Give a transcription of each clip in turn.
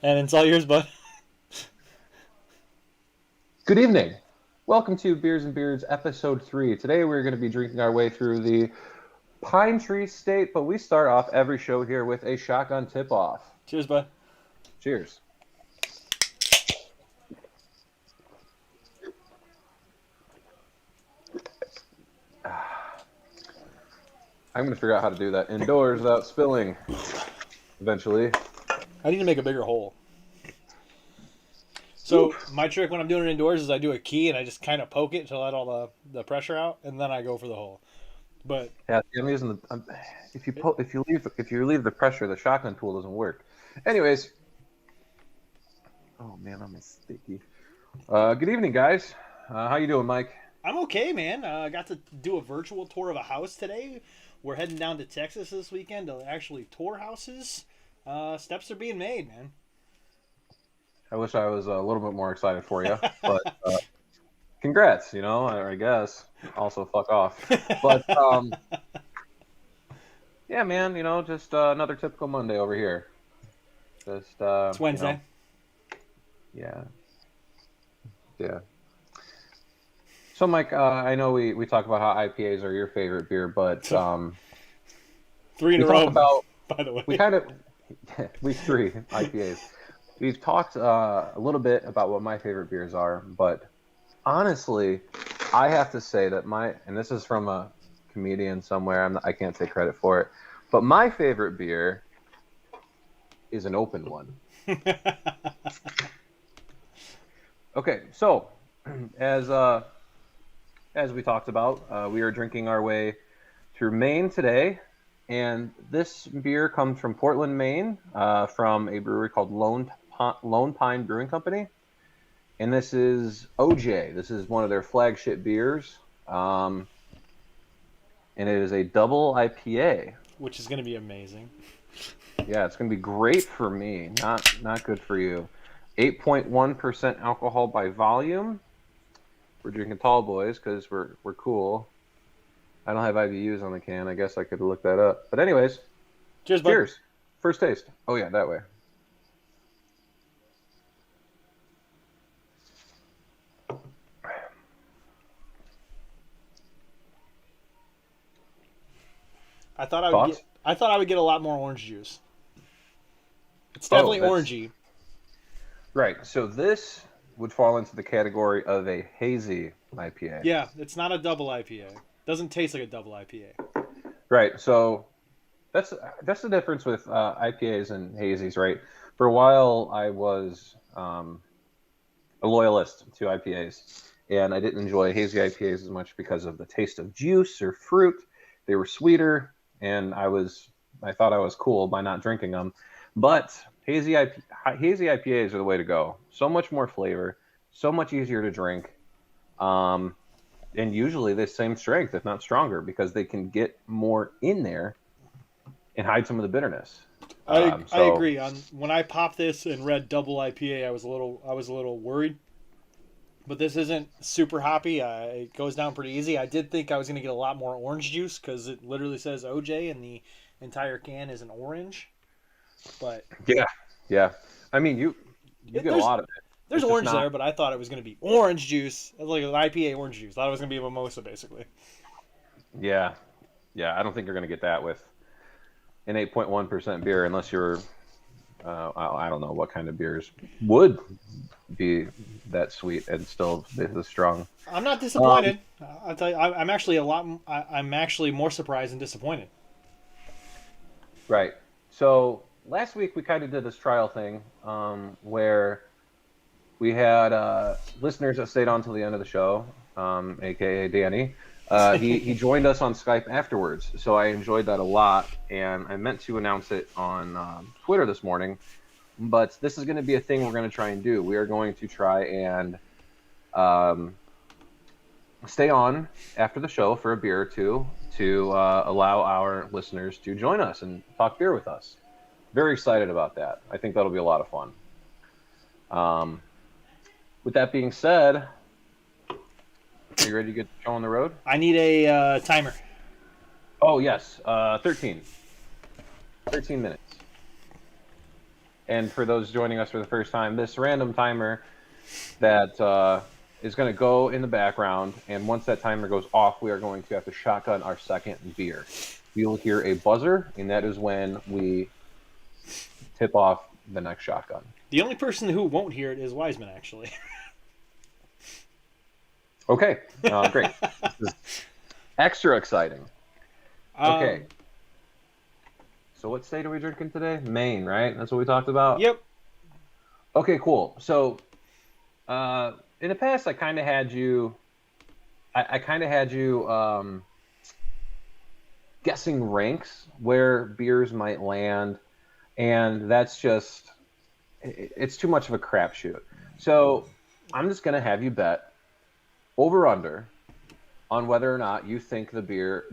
And it's all yours, bud. Good evening. Welcome to Beers and Beards, Episode 3. Today we're going to be drinking our way through the Pine Tree State, but we start off every show here with a shotgun tip-off. Cheers, bud. Cheers. I'm going to figure out how to do that indoors without spilling eventually. I need to make a bigger hole. So Oof. my trick when I'm doing it indoors is I do a key and I just kind of poke it to let all the pressure out, and then I go for the hole. But Yeah, I'm using the. If you leave the pressure, the shotgun tool doesn't work. Anyways, oh man, I'm sticky. Good evening, guys. How you doing, Mike? I'm okay, man. I got to do a virtual tour of a house today. We're heading down to Texas this weekend to actually tour houses. Steps are being made, man. I wish I was a little bit more excited for you, but congrats, I guess. Also, fuck off. But yeah, man, just another typical Monday over here. Just It's Wednesday. Yeah, yeah. So, Mike, I know we talk about how IPAs are your favorite beer, but 3 in we a talk row, about by the way. we kind of week 3 IPAs. We've talked a little bit about what my favorite beers are, but honestly, I have to say that and this is from a comedian somewhere, I can't take credit for it, but my favorite beer is an open one. Okay, so as we talked about, we are drinking our way through Maine today, and this beer comes from Portland, Maine, from a brewery called Lone Pine Brewing Company. And this is OJ. This is one of their flagship beers. And it is a double IPA. Which is going to be amazing. Yeah, it's going to be great for me. Not good for you. 8.1% alcohol by volume. We're drinking tall boys because we're cool. I don't have IBUs on the can. I guess I could look that up. But anyways, Cheers, bud. cheers. First taste. Oh, yeah, that way. I thought I would Thoughts? get. I thought I would get a lot more orange juice. It's definitely orangey. Right. So this would fall into the category of a hazy IPA. Yeah, it's not a double IPA. Doesn't taste like a double IPA. Right. So that's the difference with IPAs and hazies, right? For a while, I was a loyalist to IPAs, and I didn't enjoy hazy IPAs as much because of the taste of juice or fruit. They were sweeter, and I thought I was cool by not drinking them. But hazy IPAs are the way to go. So much more flavor, so much easier to drink, and usually the same strength, if not stronger, because they can get more in there and hide some of the bitterness. I agree. When I popped this and read double IPA, I was a little worried. But this isn't super hoppy. It goes down pretty easy. I did think I was going to get a lot more orange juice because it literally says OJ and the entire can is an orange. But Yeah, yeah. I mean, you get a there's lot of it. there's It's just orange not. there, but I thought it was going to be orange juice, like an IPA orange juice. I thought it was going to be a mimosa, basically. Yeah, yeah. I don't think you're going to get that with an 8.1% beer unless you're. I don't know what kind of beers would be that sweet and still this strong. I'm not Um, disappointed. I'll tell you, I'm actually a lot. I'm actually more surprised and disappointed. right. So last week we kind of did this trial thing where we had listeners that stayed on till the end of the show, aka Danny. He joined us on Skype afterwards, so I enjoyed that a lot, and I meant to announce it on Twitter this morning. But this is going to be a thing we're going to try and do. We are going to try and um, stay on after the show for a beer or two to allow our listeners to join us and talk beer with us. Very excited about that. I think that'll be a lot of fun. Um, with that being said, are you ready to get the show on the road? I need a timer. Oh, yes. 13. 13 minutes. And for those joining us for the first time, this random timer that is going to go in the background, and once that timer goes off, we are going to have to shotgun our second beer. We will hear a buzzer, and that is when we tip off the next shotgun. The only person who won't hear it is Wiseman, actually. Okay, great. This is extra exciting. Okay. So what state are we drinking today? Maine, right? That's what we talked about? Yep. Okay, cool. So in the past, I kind of had you guessing ranks where beers might land, and that's just, it's too much of a crapshoot. So I'm just going to have you bet over under on whether or not you think the beer,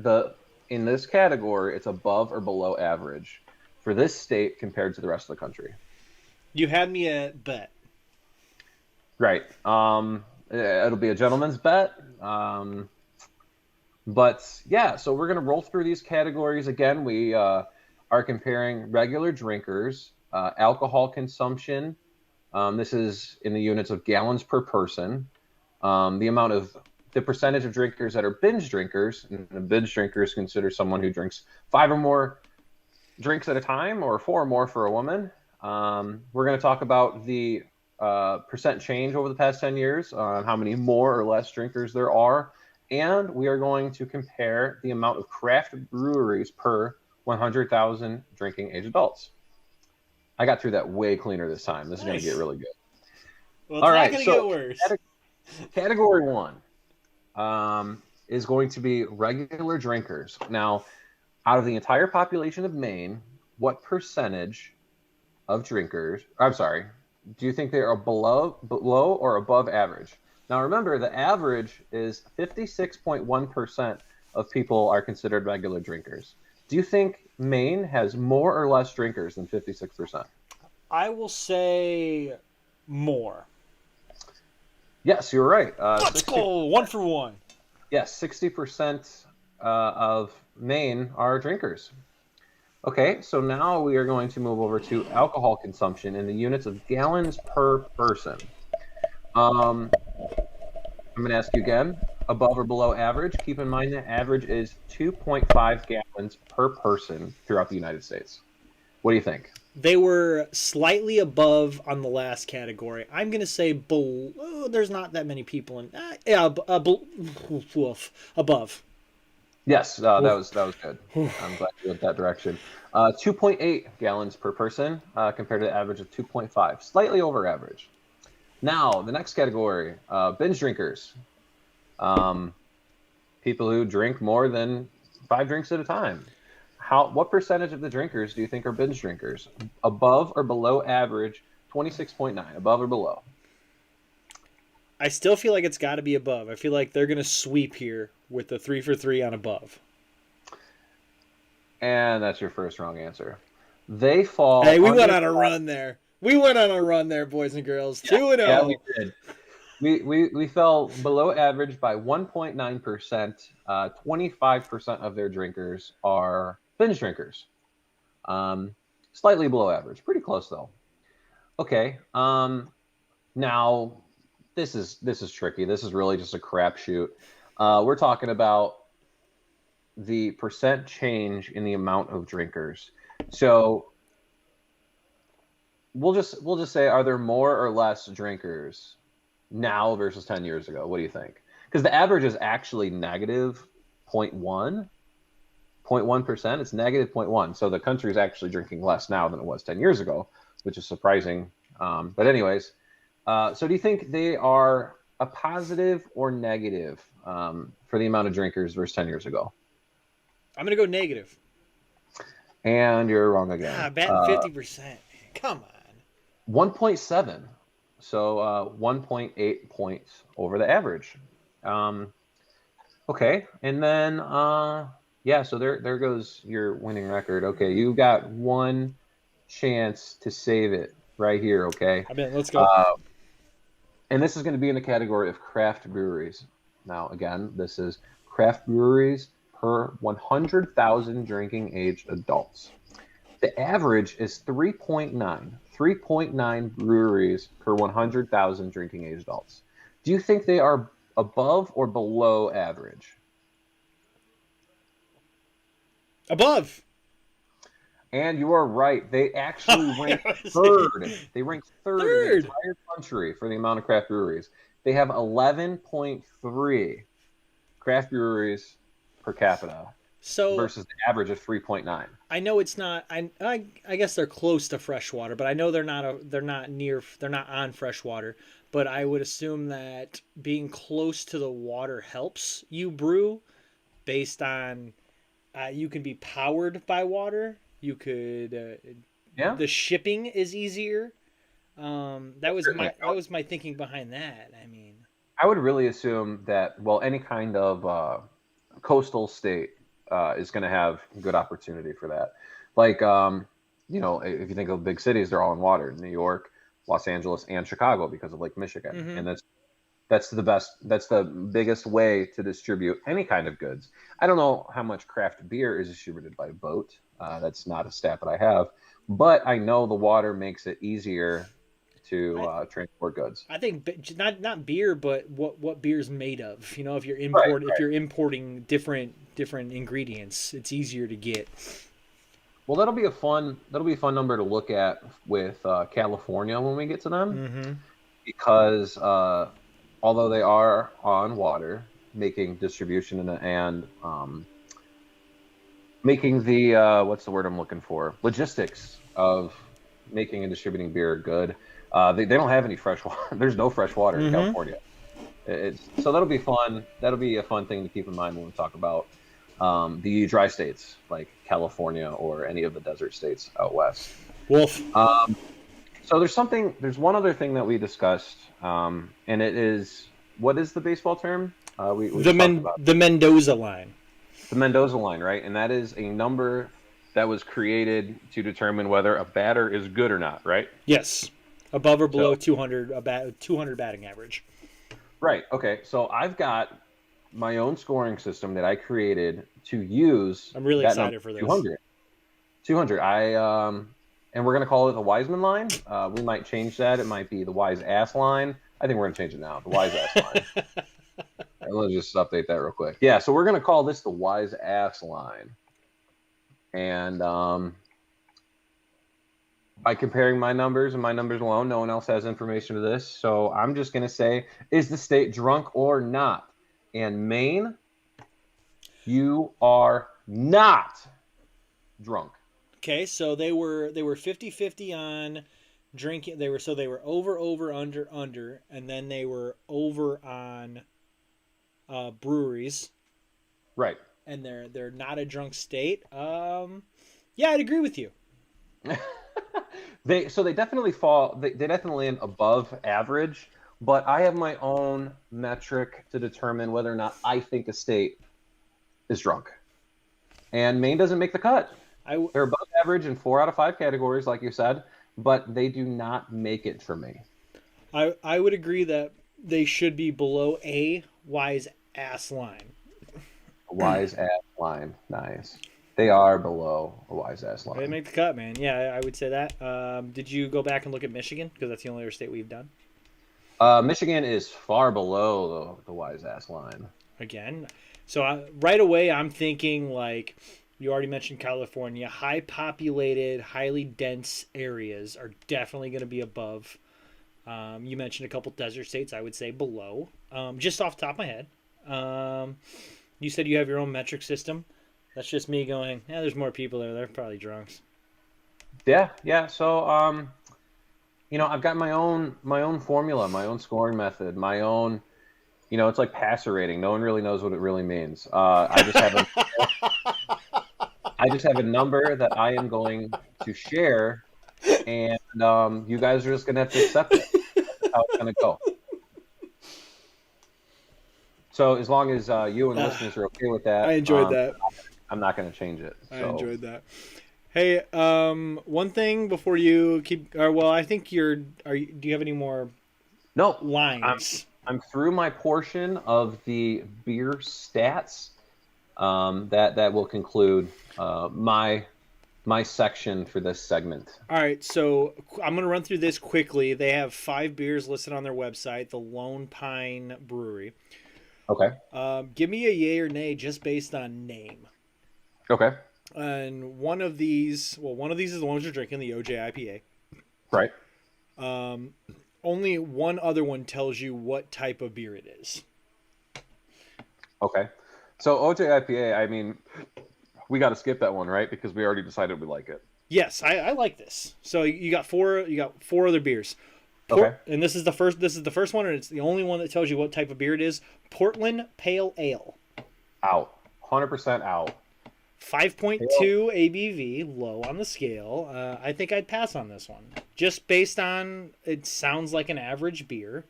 in this category, it's above or below average for this state compared to the rest of the country. You had me at bet. Right. It'll be a gentleman's bet. But yeah, so we're going to roll through these categories again. We are comparing regular drinkers, alcohol consumption. This is in the units of gallons per person. The percentage of drinkers that are binge drinkers, and a binge drinker is considered someone who drinks 5 or more drinks at a time, or 4 or more for a woman. We're going to talk about the percent change over the past 10 years on how many more or less drinkers there are. And we are going to compare the amount of craft breweries per 100,000 drinking age adults. I got through that way cleaner this time. This is going to get really good. Well, it's not going to get worse. Category 1 is going to be regular drinkers. Now, out of the entire population of Maine, what percentage of drinkers, do you think they are below or above average? Now, remember, the average is 56.1% of people are considered regular drinkers. Do you think Maine has more or less drinkers than 56%? I will say more. Yes, you're right. Let's go 1 for 1. Yes, 60% of Maine are drinkers. Okay, so now we are going to move over to alcohol consumption in the units of gallons per person. I'm going to ask you again, above or below average? Keep in mind that average is 2.5 gallons per person throughout the United States. What do you think? They were slightly above on the last category. I'm going to say below. There's not that many people in. Above. Yes, that was good. I'm glad you went that direction. 2.8 gallons per person compared to the average of 2.5, slightly over average. Now, the next category, binge drinkers. People who drink more than 5 drinks at a time. What percentage of the drinkers do you think are binge drinkers? Above or below average? 26.9, above or below? I still feel like it's got to be above. I feel like they're going to sweep here with the 3 for 3 on above. And that's your first wrong answer. They fall. Hey, we went on a run there. We went on a run there, boys and girls. 2-0. Yeah, we did. We fell below average by 1.9%. 25% of their drinkers are binge drinkers. Slightly below average. Pretty close, though. Okay. Now, this is tricky. This is really just a crapshoot. We're talking about the percent change in the amount of drinkers. So we'll just say, are there more or less drinkers now versus 10 years ago? What do you think? Because the average is actually negative 0.1%. It's negative 0.1. So the country is actually drinking less now than it was 10 years ago, which is surprising. But anyways, so do you think they are a positive or negative for the amount of drinkers versus 10 years ago? I'm going to go negative. And you're wrong again. Batting 50%. Come on. 1.7. So 1.8 points over the average. Okay. And then, so there goes your winning record. Okay. You got one chance to save it right here. Okay. Let's go. And this is going to be in the category of craft breweries. Now, again, this is craft breweries per 100,000 drinking age adults. The average is 3.9. 3.9 breweries per 100,000 drinking age adults. Do you think they are above or below average? Above. And you are right. They actually rank Third. third. They rank third in the entire country for the amount of craft breweries. They have 11.3 craft breweries per capita versus the average of 3.9. I know it's not. I guess they're close to freshwater, but I know they're not. They're not near. They're not on freshwater. But I would assume that being close to the water helps you brew, based on you can be powered by water. You could. Yeah. The shipping is easier. That was my thinking behind that. I mean, I would really assume that, well, any kind of coastal state is going to have good opportunity for that. Like, if you think of big cities, they're all in water: New York, Los Angeles, and Chicago because of Lake Michigan. Mm-hmm. And that's the biggest way to distribute any kind of goods. I don't know how much craft beer is distributed by boat. That's not a stat that I have, but I know the water makes it easier to transport goods. I think not beer, but what beer's made of. You know, if you're importing different ingredients, it's easier to get. Well, that'll be a fun number to look at with California when we get to them, because although they are on water, making distribution and making the what's the word I'm looking for? Logistics of making and distributing beer good. They don't have any fresh water. There's no fresh water in California. So that'll be fun. That'll be a fun thing to keep in mind when we talk about the dry states like California or any of the desert states out west. Wolf. So there's one other thing that we discussed, and it is, what is the baseball term? The Mendoza Line. The Mendoza Line, right? And that is a number that was created to determine whether a batter is good or not, right? Yes. Above or below 200, 200 batting average. Right. Okay. So I've got my own scoring system that I created to use. I'm really excited for this. 200. 200. And we're going to call it the Wiseman line. We might change that. It might be the Wise Ass line. I think we're going to change it now. The Wise Ass line. Let's just update that real quick. Yeah. So we're going to call this the Wise Ass line. And by comparing my numbers and my numbers alone, no one else has information to this. So I'm just going to say, is the state drunk or not? And Maine, you are not drunk. Okay, so they were 50-50 on drinking. They were over, under, and then they were over on breweries. Right. And they're not a drunk state. Yeah, I'd agree with you. They definitely fall. They definitely am above average. But I have my own metric to determine whether or not I think a state is drunk. And Maine doesn't make the cut. They're above average in 4 out of 5 categories, like you said, but they do not make it for me. I would agree that they should be below a Wise Ass line. A Wise Ass line. Nice. They are below a Wise Ass line. They make the cut, man. Yeah, I would say that. Did you go back and look at Michigan? Because that's the only other state we've done. Michigan is far below the Wise Ass line. Again. So right away, I'm thinking, like, you already mentioned California. High populated, highly dense areas are definitely going to be above. You mentioned a couple desert states. I would say below. Just off the top of my head. You said you have your own metric system. That's just me going, yeah, there's more people there. They're probably drunks. Yeah. So, I've got my own formula, my own scoring method, my own, it's like passer rating. No one really knows what it really means. I just have a number that I am going to share, and you guys are just going to have to accept it. That's how it's going to go. So as long as you and listeners are okay with that. I enjoyed that. I'm not going to change it. So. I enjoyed that. Hey, one thing before you keep. I think do you have any more? No lines. I'm through my portion of the beer stats. That will conclude my my section for this segment. All right, so I'm going to run through this quickly. They have 5 beers listed on their website, the Lone Pine Brewery. Okay. Give me a yay or nay just based on name. Okay. And one of these is the ones you're drinking, the OJ IPA. Right. Only one other one tells you what type of beer it is. Okay. So OJ IPA, I mean, we got to skip that one, right? Because we already decided we like it. Yes, I like this. So you got four other beers. Okay. And this is the first one, and it's the only one that tells you what type of beer it is. Portland Pale Ale. Out. 100% out. 5.2 ABV, low on the scale. I think I'd pass on this one. Just based on, it sounds like an average beer.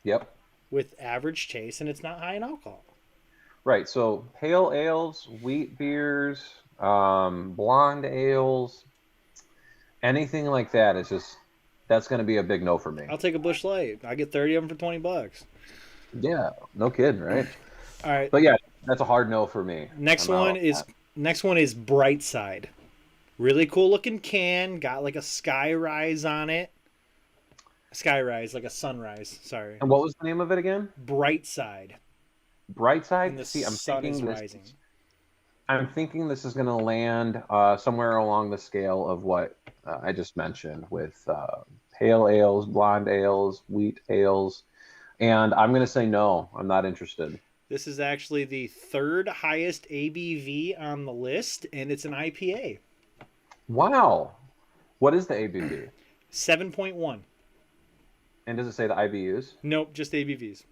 Yep. With average taste, and it's not high in alcohol. Right. So pale ales, wheat beers, blonde ales, anything like that is just, that's going to be a big no for me. I'll take a Busch Light. I get 30 of them for $20. Yeah. No kidding, right? All right. But yeah, that's a hard no for me. Next one is Brightside. Really cool looking can. Got like a skyrise on it. Skyrise, like a sunrise. Sorry. And what was the name of it again? Brightside. Brightside. And the See, sun is rising. I'm thinking this is going to land somewhere along the scale of what I just mentioned with pale ales, blonde ales, wheat ales, and I'm going to say no. I'm not interested. This is actually the 3rd highest ABV on the list, and it's an IPA. Wow. What is the ABV? 7.1. And does it say the IBUs? Nope, just ABVs.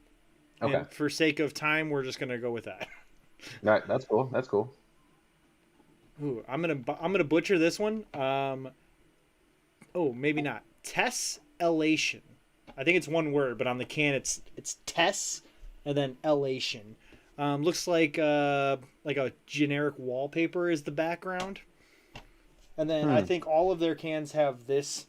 Okay. And for sake of time, we're just gonna go with that. All right, that's cool. That's cool. Ooh, I'm gonna butcher this one. Maybe not. Tessellation. I think it's one word, but on the can it's Tess and then elation. Looks like a generic wallpaper is the background. And then I think all of their cans have this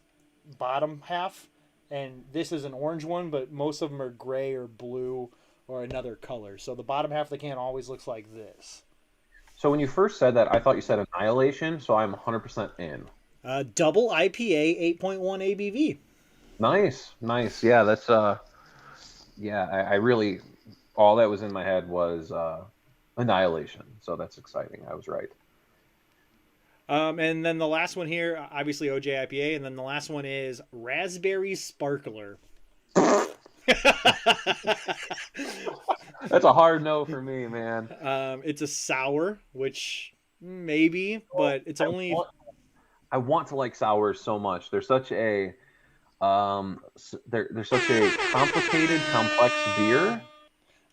bottom half, and this is an orange one, but most of them are gray or blue or another color. So the bottom half of the can always looks like this. So when you first said that, I thought you said Annihilation, so I'm 100% in. Double IPA, 8.1 ABV. Nice. Yeah, that's I really, all that was in my head was Annihilation. So that's exciting. I was right. And then the last one here, obviously OJ IPA, and then the last one is Raspberry Sparkler. That's a hard no for me, man. It's a sour, which maybe, but it's only. I want to like sours so much. They're such a they're such a complicated, complex beer.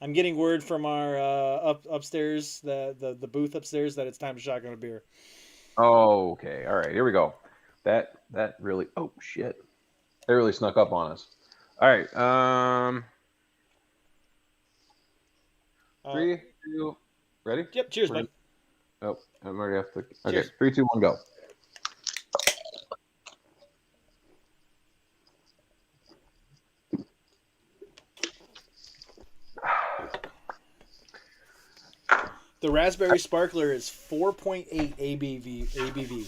I'm getting word from our upstairs, the booth upstairs, that it's time to shotgun a beer. Oh, okay. All right, here we go. That really, oh shit. That really snuck up on us. All right. 3, 2, ready? Yep, cheers, bud. Oh, I'm already have to. Okay, Cheers. 3, 2, 1, go. The Raspberry Sparkler is 4.8 ABV.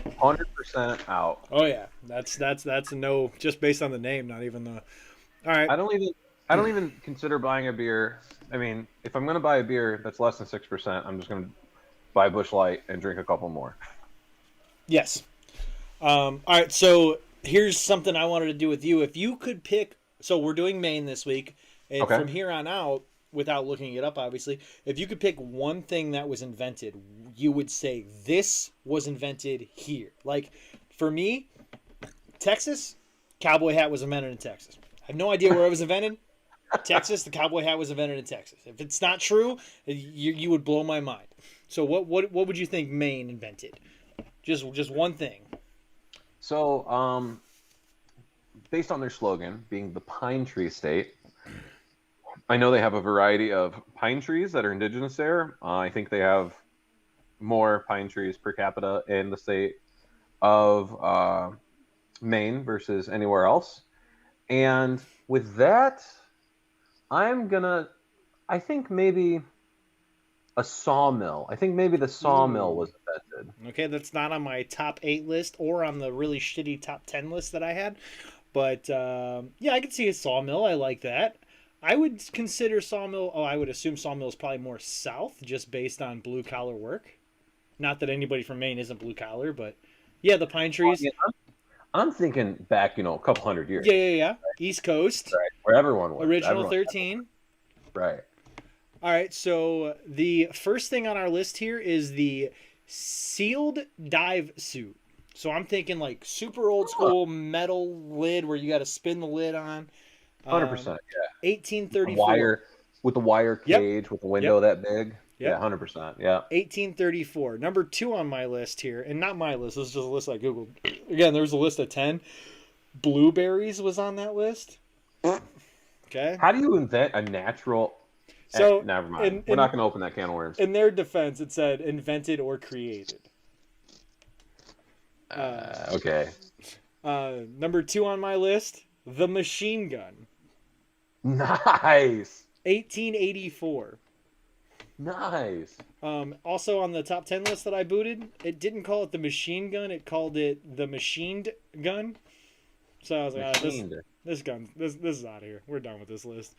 100% out. Oh yeah, that's a no, just based on the name, not even the. All right. I don't even consider buying a beer. I mean, if I'm going to buy a beer that's less than 6%, I'm just going to buy Busch Light and drink a couple more. Yes. All right. So here's something I wanted to do with you. If you could pick, so we're doing Maine this week, and Okay. from here on out, without looking it up, obviously, if you could pick one thing that was invented, you would say this was invented here. Like for me, Texas, cowboy hat was invented in Texas. I have no idea where it was invented. Texas, the cowboy hat was invented in Texas. If it's not true, you would blow my mind. So what would you think Maine invented? Just one thing. So, based on their slogan being the pine tree state, I know they have a variety of pine trees that are indigenous there. I think they have more pine trees per capita in the state of Maine versus anywhere else. And with that, I think maybe a sawmill. I think maybe the sawmill was invented. Okay, that's not on my top 8 list or on the really shitty top 10 list that I had. But yeah, I could see a sawmill. I like that. I would consider sawmill. Oh, I would assume sawmill is probably more south, just based on blue collar work. Not that anybody from Maine isn't blue collar, but yeah, the pine Well, trees. I'm thinking back, a couple hundred years. Yeah. East Coast. Right. Where everyone was. Original 13. Right. All right, so the first thing on our list here is the sealed dive suit. So I'm thinking like super old school metal lid where you got to spin the lid on. 100%. Yeah. 1834. With the wire cage, with the window that big. Yep. Yeah, 100%. Yeah. 1834. Number 2 on my list here, and not my list, this is just a list I Googled. Again, there was a list of 10. Blueberries was on that list. Okay. How do you invent a natural... So never mind. We're not going to open that can of worms. In their defense, it said invented or created. Okay. Number 2 on my list, the machine gun. Nice. 1884. Nice. Also on the top 10 list that I booted, it didn't call it the machine gun, it called it the machined gun. So I was like, this is out of here. We're done with this list.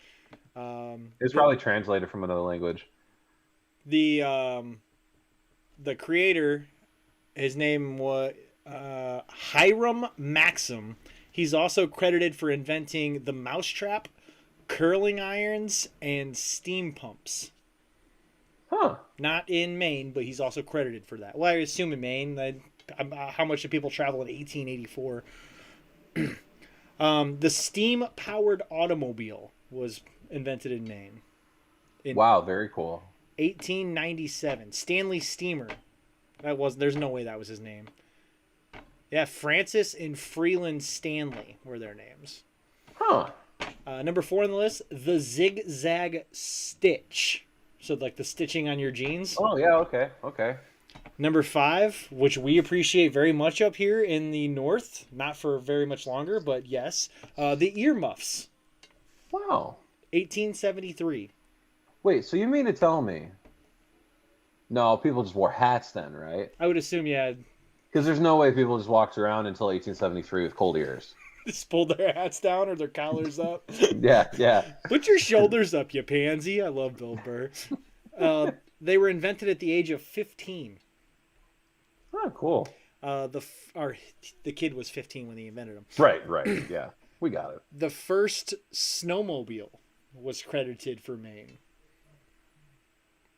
It's probably translated from another language. The creator, his name was Hiram Maxim. He's also credited for inventing the mousetrap, curling irons, and steam pumps. Huh. Not in Maine, but he's also credited for that. Well, I assume in Maine. How much do people travel in 1884? The steam-powered automobile was invented in Maine. Wow, very cool. 1897. Stanley Steamer. There's no way that was his name. Yeah, Francis and Freeland Stanley were their names. Huh. Number 4 on the list, the zigzag stitch. So like the stitching on your jeans. Oh, yeah, okay. Number 5, which we appreciate very much up here in the north, not for very much longer, but yes, the earmuffs. Wow. 1873. Wait, so you mean to tell me? No, people just wore hats then, right? I would assume, yeah. Because there's no way people just walked around until 1873 with cold ears. Just pulled their hats down or their collars up. Yeah. Put your shoulders up, you pansy. I love Bill Burr. They were invented at the age of 15. Oh, cool. The kid was 15 when he invented them. Right. Yeah, we got it. The first snowmobile was credited for Maine.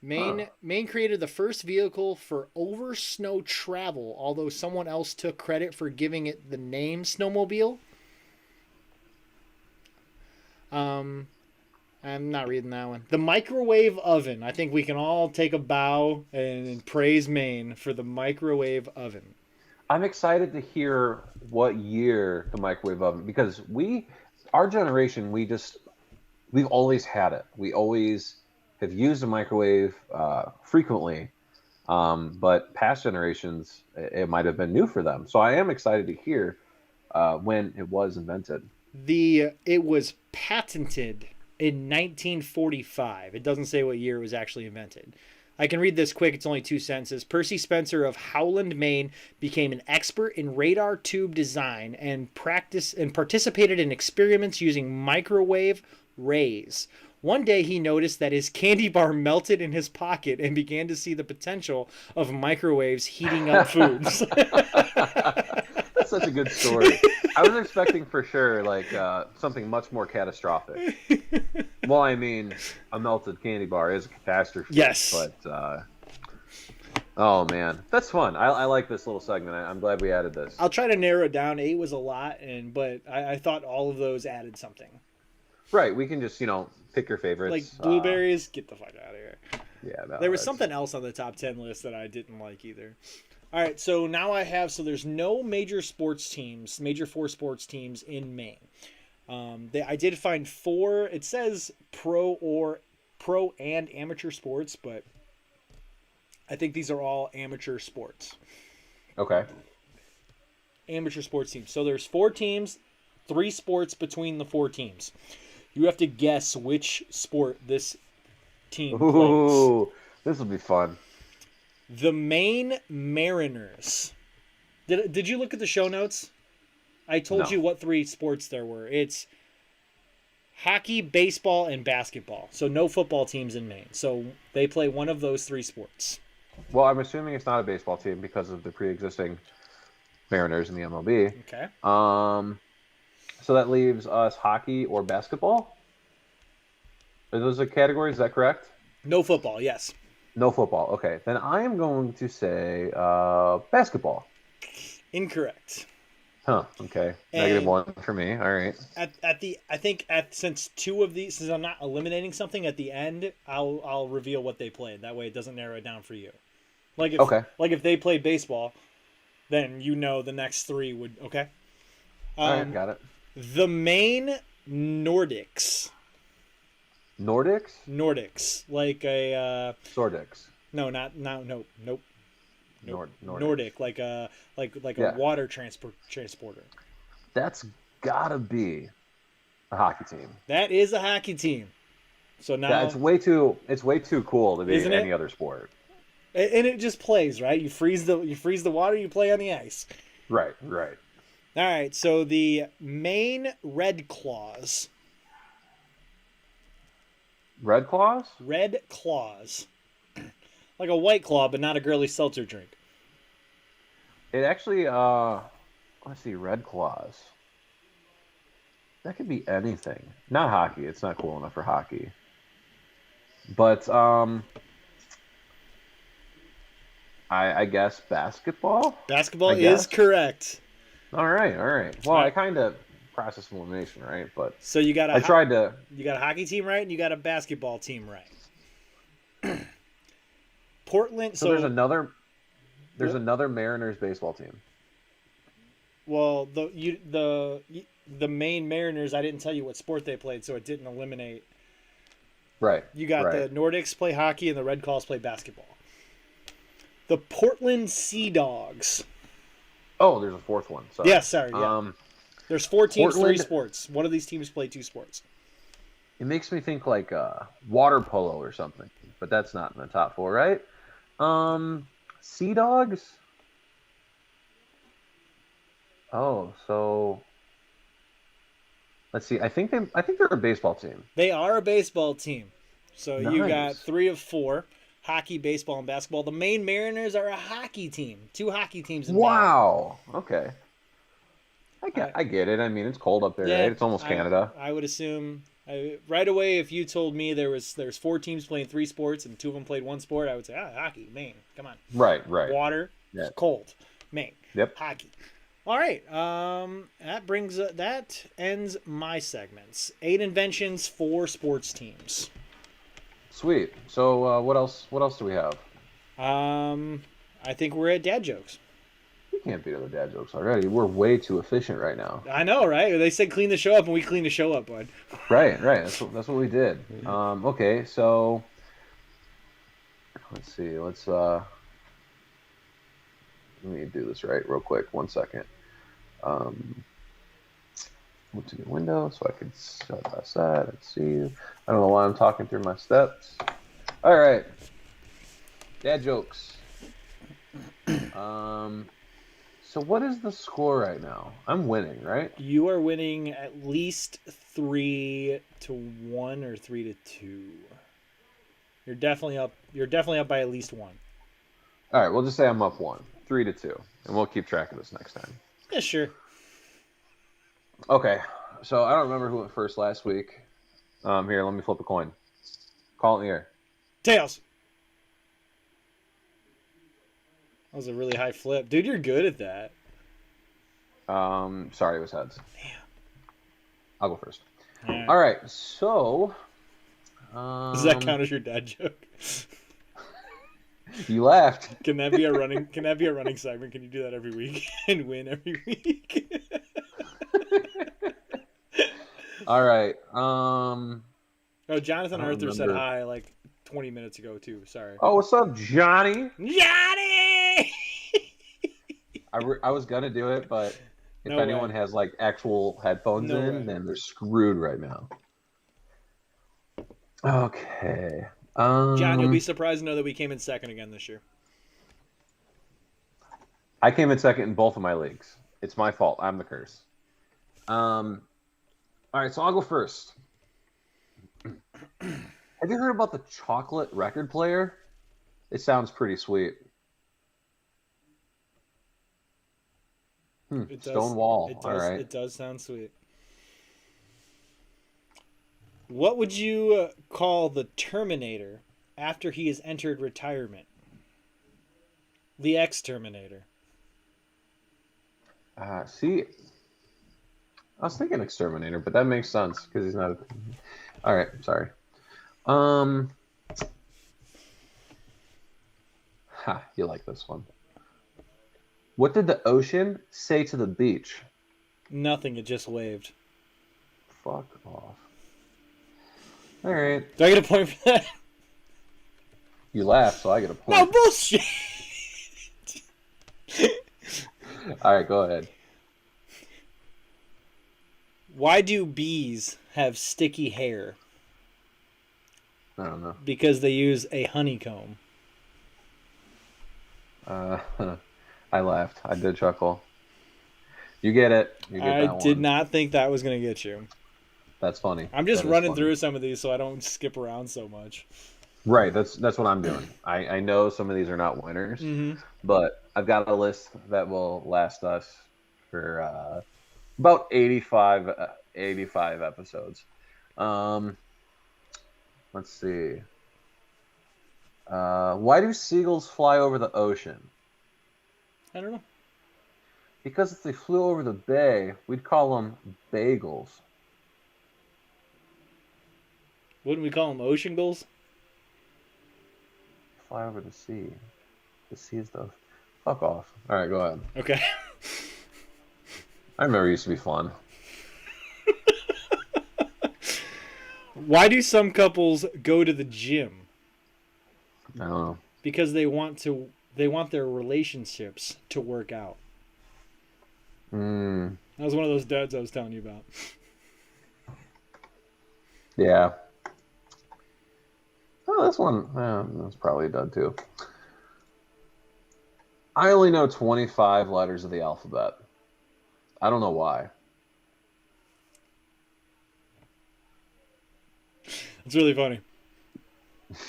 Maine created the first vehicle for over snow travel, although someone else took credit for giving it the name snowmobile. I'm not reading that one. The microwave oven. I think we can all take a bow and praise Maine for the microwave oven. I'm excited to hear what year the microwave oven, because our generation, we've always had it. We always have used a microwave frequently, but past generations, it might have been new for them. So I am excited to hear when it was invented. It was patented in 1945. It doesn't say what year it was actually invented. I can read this quick. It's only 2 sentences. Percy Spencer of Howland, Maine, became an expert in radar tube design and participated in experiments using microwave rays. One day he noticed that his candy bar melted in his pocket and began to see the potential of microwaves heating up foods. That's such a good story. I was expecting for sure something much more catastrophic. Well, I mean, a melted candy bar is a catastrophe. Yes. But, oh, man. That's fun. I like this little segment. I'm glad we added this. I'll try to narrow it down. 8 was a lot, but I thought all of those added something. Right. We can just, pick your favorites. Like blueberries, get the fuck out of here. Yeah. No, there was something else on the top 10 list that I didn't like either. All right, so now there's no major 4 sports teams in Maine. I did find 4. It says pro and amateur sports, but I think these are all amateur sports. Okay. Amateur sports teams. So there's 4 teams, 3 sports between the 4 teams. You have to guess which sport this team plays. Ooh, this will be fun. The Maine Mariners. Did you look at the show notes? I told you what 3 sports there were. It's hockey, baseball, and basketball. So no football teams in Maine. So they play one of those 3 sports. Well, I'm assuming it's not a baseball team because of the pre-existing Mariners in the MLB. Okay. So that leaves us hockey or basketball. Are those the categories? Is that correct? No football, yes. No football. Okay. Then I am going to say basketball. Incorrect. Huh. Okay. -1 for me. All right. Since 2 of these, since I'm not eliminating something at the end, I'll reveal what they played. That way, it doesn't narrow it down for you. Like if they played baseball, then the next 3 would. Okay. All right. Got it. The Maine Nordics. Nordics, like a Nordics. No, nope. Nordic, like a water transporter. That's gotta be a hockey team. That is a hockey team. So now it's way too cool to be any other sport. And it just plays, right? You freeze the water, you play on the ice. Right. All right, so the Maine Red Claws. Red Claws? Red Claws. Like a White Claw, but not a girly seltzer drink. It actually, let's see, Red Claws. That could be anything. Not hockey. It's not cool enough for hockey. But, I guess basketball? Basketball is correct. All right. Well, I kind of process elimination, right? But so you got I tried to. You got a hockey team right, and you got a basketball team right. Portland. So there's another Mariners baseball team. Well, the Maine Mariners. I didn't tell you what sport they played, so it didn't eliminate. Right. You got the Nordics play hockey, and the Red Claws play basketball. The Portland Sea Dogs. Oh, there's a 4th one. Sorry. Yeah, sorry. Yeah. There's 4 teams, Portland, 3 sports. One of these teams play 2 sports. It makes me think like water polo or something, but that's not in the top 4, right? Sea Dogs. Oh, so let's see. I think they're a baseball team. They are a baseball team. So nice. You got 3 of 4. Hockey, baseball, and basketball. The Maine Mariners are a hockey team. 2 hockey teams in Wow. Maine. Okay. I get it. I mean, it's cold up there, right? It's almost Canada. I would assume right away if you told me there's 4 teams playing 3 sports and 2 of them played 1 sport, I would say, hockey, Maine. Come on. Right. Water, cold, Maine. Yep. Hockey. All right. That ends my segments. 8 inventions, 4 sports teams. Sweet. So what else do we have? I think we're at dad jokes. We can't beat other dad jokes already. We're way too efficient right now. I know, right? They said clean the show up, and we clean the show up, bud. Right. That's what we did. Okay, so let's see. Let me do this right real quick. 1 second. Move to the window so I can start past that and see you. I don't know why I'm talking through my steps. All right. Dad jokes. So what is the score right now? I'm winning, right? You are winning at least 3-1 or 3-2. You're definitely up. You're definitely up by at least 1. All right, we'll just say I'm up 1, 3-2, and we'll keep track of this next time. Yeah, sure. Okay, so I don't remember who went first last week. Here, let me flip a coin. Call it in the air. Tails. That was a really high flip. Dude, you're good at that. Sorry, it was heads. Damn. I'll go first. All right, so... Does that count as your dad joke? You laughed. Can that be a running segment? Can you do that every week and win every week? All right. Oh, Jonathan Arthur said hi like 20 minutes ago too. Sorry. Oh, what's up, Johnny? Johnny! I was gonna do it, but if anyone has like actual headphones then they're screwed right now. Okay. John, you'll be surprised to know that we came in second again this year. I came in second in both of my leagues. It's my fault. I'm the curse. All right, so I'll go first. Have you heard about the chocolate record player? It sounds pretty sweet. It does. Stonewall. It does. All right. It does sound sweet. What would you call the Terminator after he has entered retirement? The Exterminator. See, I was thinking exterminator, but that makes sense because he's not. All right, sorry. You like this one. What did the ocean say to the beach? Nothing. It just waved. Fuck off. All right. Do I get a point for that? You laughed, so I get a point. No bullshit. All right, go ahead. Why do bees have sticky hair? I don't know. Because they use a honeycomb. I laughed. I did chuckle. You get it. You get that I one. did not think that was going to get you. That's funny. I'm just That is running funny. through some of these so I don't skip around so much. Right, that's what I'm doing. I know some of these are not winners, but I've got a list that will last us for about 85 episodes. Let's see. Why do seagulls fly over the ocean? I don't know. Because if they flew over the bay, we'd call them bagels. Wouldn't we call them ocean gulls? Fly over the sea. The sea is the... Fuck off. All right, go ahead. Okay. I remember it used to be fun. Why do some couples go to the gym? I don't know. Because they want their relationships to work out. That was one of those duds I was telling you about. Yeah. Oh, this one, that's probably a dud too. I only know 25 letters of the alphabet. I don't know why. It's really funny.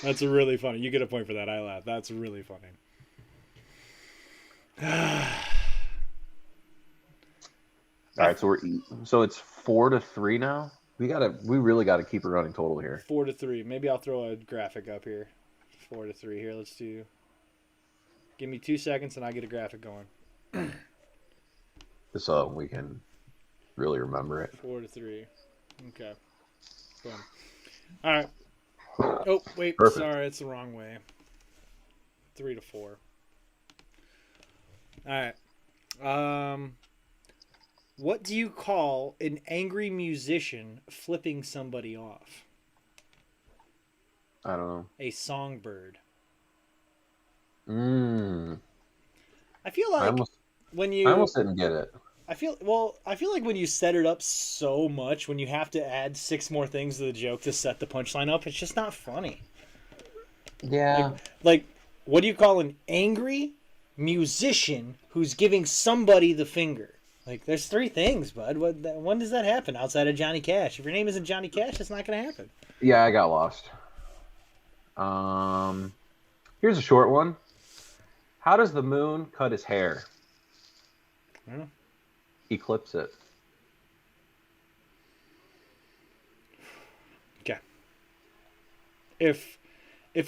That's really funny. You get a point for that. I laugh. That's really funny. All right, so it's 4-3 now. We really gotta keep a running total here. 4-3. Maybe I'll throw a graphic up here. 4-3 here. Let's do. Give me 2 seconds and I get a graphic going. Just so we can really remember it. 4-3. Okay. Boom. All right. Oh wait, Perfect. Sorry, it's the wrong way. 3-4. All right. What do you call an angry musician flipping somebody off? I don't know. A songbird. I feel I like I almost didn't get it. I feel like when you set it up so much, when you have to add 6 more things to the joke to set the punchline up, it's just not funny. Yeah. Like what do you call an angry musician who's giving somebody the finger? Like, there's 3 things, bud. When does that happen outside of Johnny Cash? If your name isn't Johnny Cash, it's not going to happen. Yeah, I got lost. Here's a short one. How does the moon cut his hair? I don't know. Eclipse it. Okay. If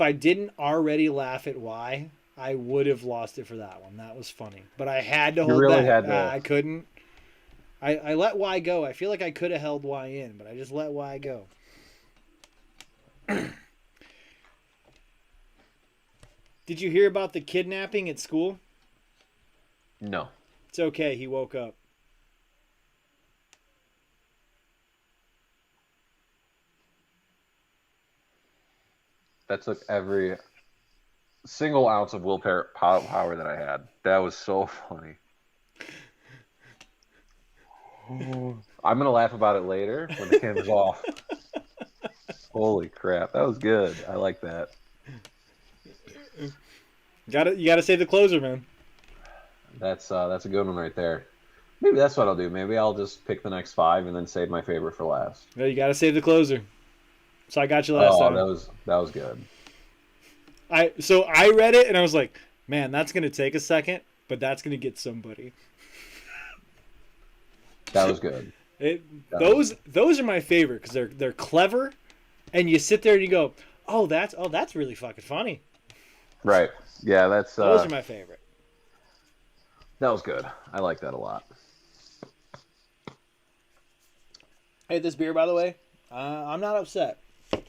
I didn't already laugh at why, I would have lost it for that one. That was funny. But I had to hold really back. had to. I couldn't. I let Y go. I feel like I could have held Y in, but I just let Y go. Did you hear about the kidnapping at school? No. It's okay. He woke up. That took every single ounce of willpower power that I had. That was so funny. I'm going to laugh about it later when the camera's off. Holy crap. That was good. I like that. You gotta say the closer, man. That's a good one right there. Maybe that's what I'll do. Maybe I'll just pick the next 5 and then save my favorite for last. No, you got to save the closer. So I got you last Oh, time. that was good. I read it and I was like, man, that's gonna take a second, but that's gonna get somebody. That was good. It, That was those are my favorite because they're clever, and you sit there and you go, that's really fucking funny. right. Yeah, Those are my favorite. that was good. I like that a lot. Hey, this beer, by the way, I'm not upset.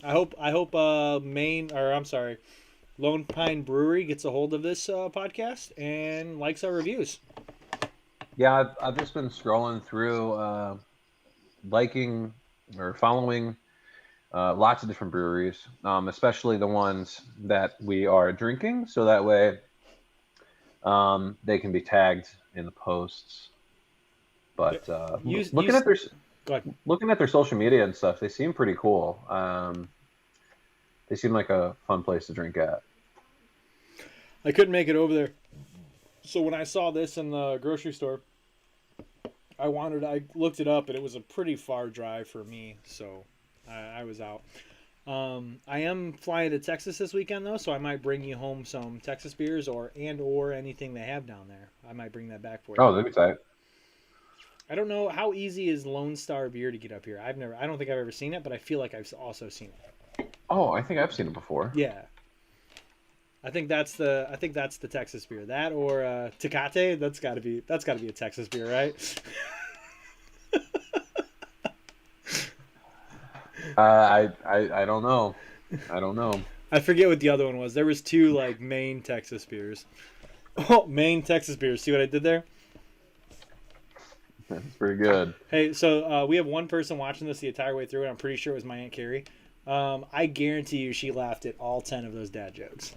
I hope Maine, or I'm sorry, Lone Pine Brewery gets a hold of this podcast and likes our reviews. Yeah, I've just been scrolling through, liking or following lots of different breweries, especially the ones that we are drinking, so that way they can be tagged in the posts. But You, looking at their go ahead. looking at their social media and stuff, they seem pretty cool. They seem like a fun place to drink at. I couldn't make it over there, so when I saw this in the grocery store, I looked it up, and it was a pretty far drive for me, so I was out. I am flying to Texas this weekend though, so I might bring you home some Texas beers or anything they have down there. I might bring that back for you. Oh, that'd be tight. I don't know how easy is Lone Star beer to get up here. I don't think I've ever seen it, but I feel like I've also seen it. Oh, I think I've seen it before. Yeah, I think that's the Texas beer. That or Tecate. That's got to be a Texas beer, right? I don't know. I don't know. I forget what the other one was. There was two like Maine Texas beers. Oh, Maine Texas beers. See what I did there? That's pretty good. Hey, so we have one person watching this the entire way through, and I'm pretty sure it was my Aunt Carrie. I guarantee you she laughed at all 10 of those dad jokes.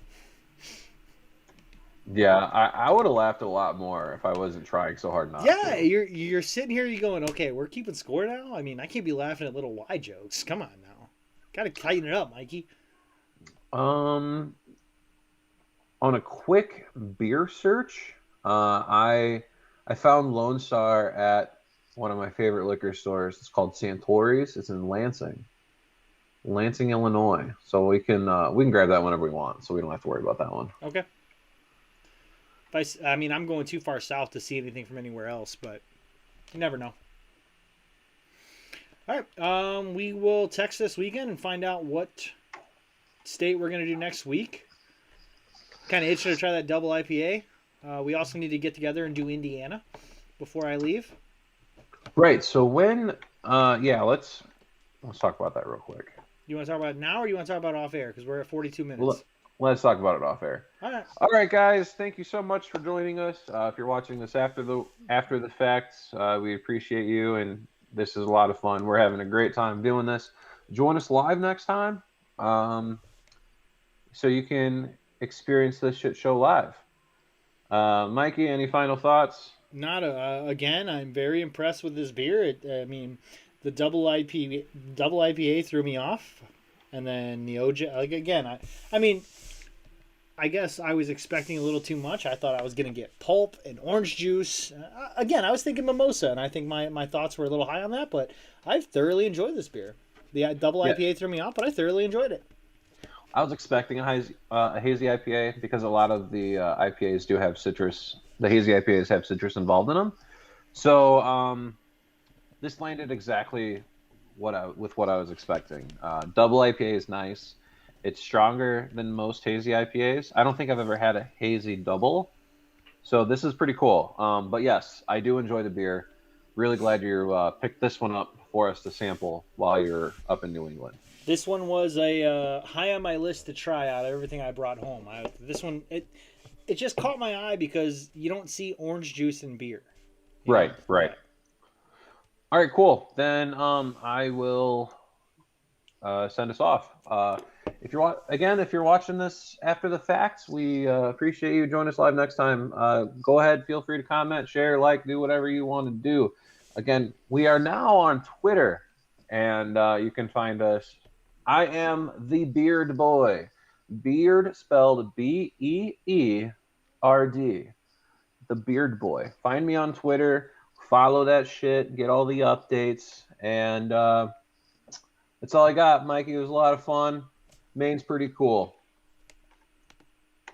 Yeah, I would have laughed a lot more if I wasn't trying so hard not Yeah, to. you're sitting here, you're going, okay, we're keeping score now? I mean, I can't be laughing at little Y jokes. Come on now. Gotta tighten it up, Mikey. Um, on a quick beer search, I found Lone Star at one of my favorite liquor stores. It's called Santori's. It's in Lansing, Illinois. So we can grab that whenever we want. So we don't have to worry about that one. Okay. I mean, I'm going too far south to see anything from anywhere else, but you never know. All right, we will text this weekend and find out what state we're going to do next week. Kind of itching to try that double IPA. We also need to get together and do Indiana before I leave. Right. So yeah, let's talk about that real quick. You want to talk about it now, or you want to talk about it off air? Because we're at 42 minutes. Well, let's talk about it off air. All right. All right, guys. Thank you so much for joining us. If you're watching this after the facts, we appreciate you, and this is a lot of fun. We're having a great time doing this. Join us live next time, so you can experience this shit show live. Mikey, any final thoughts? Not again. I'm very impressed with this beer. I mean, the double IPA threw me off, and then the OJ. Like again, I mean, I guess I was expecting a little too much. I thought I was gonna get pulp and orange juice. Again, I was thinking mimosa, and I think my thoughts were a little high on that. But I've thoroughly enjoyed this beer. The double IPA threw me off, but I thoroughly enjoyed it. I was expecting a hazy IPA because a lot of the IPAs do have citrus. The hazy IPAs have citrus involved in them. So this landed exactly with what I was expecting. Double IPA is nice. It's stronger than most hazy IPAs. I don't think I've ever had a hazy double. So this is pretty cool. But yes, I do enjoy the beer. Really glad you picked this one up for us to sample while you're up in New England. This one was a high on my list to try out of everything I brought home. This one, it just caught my eye because you don't see orange juice in beer. Right. All right, cool. Then I will send us off. If you're watching this after the facts, we appreciate you. Join us live next time. Go ahead, feel free to comment, share, like, do whatever you want to do. Again, we are now on Twitter, and you can find us. I am the Beard Boy. Beard spelled Beerd. the Beard Boy. Find me on Twitter. Follow that shit. Get all the updates. And that's all I got, Mikey. It was a lot of fun. Maine's pretty cool.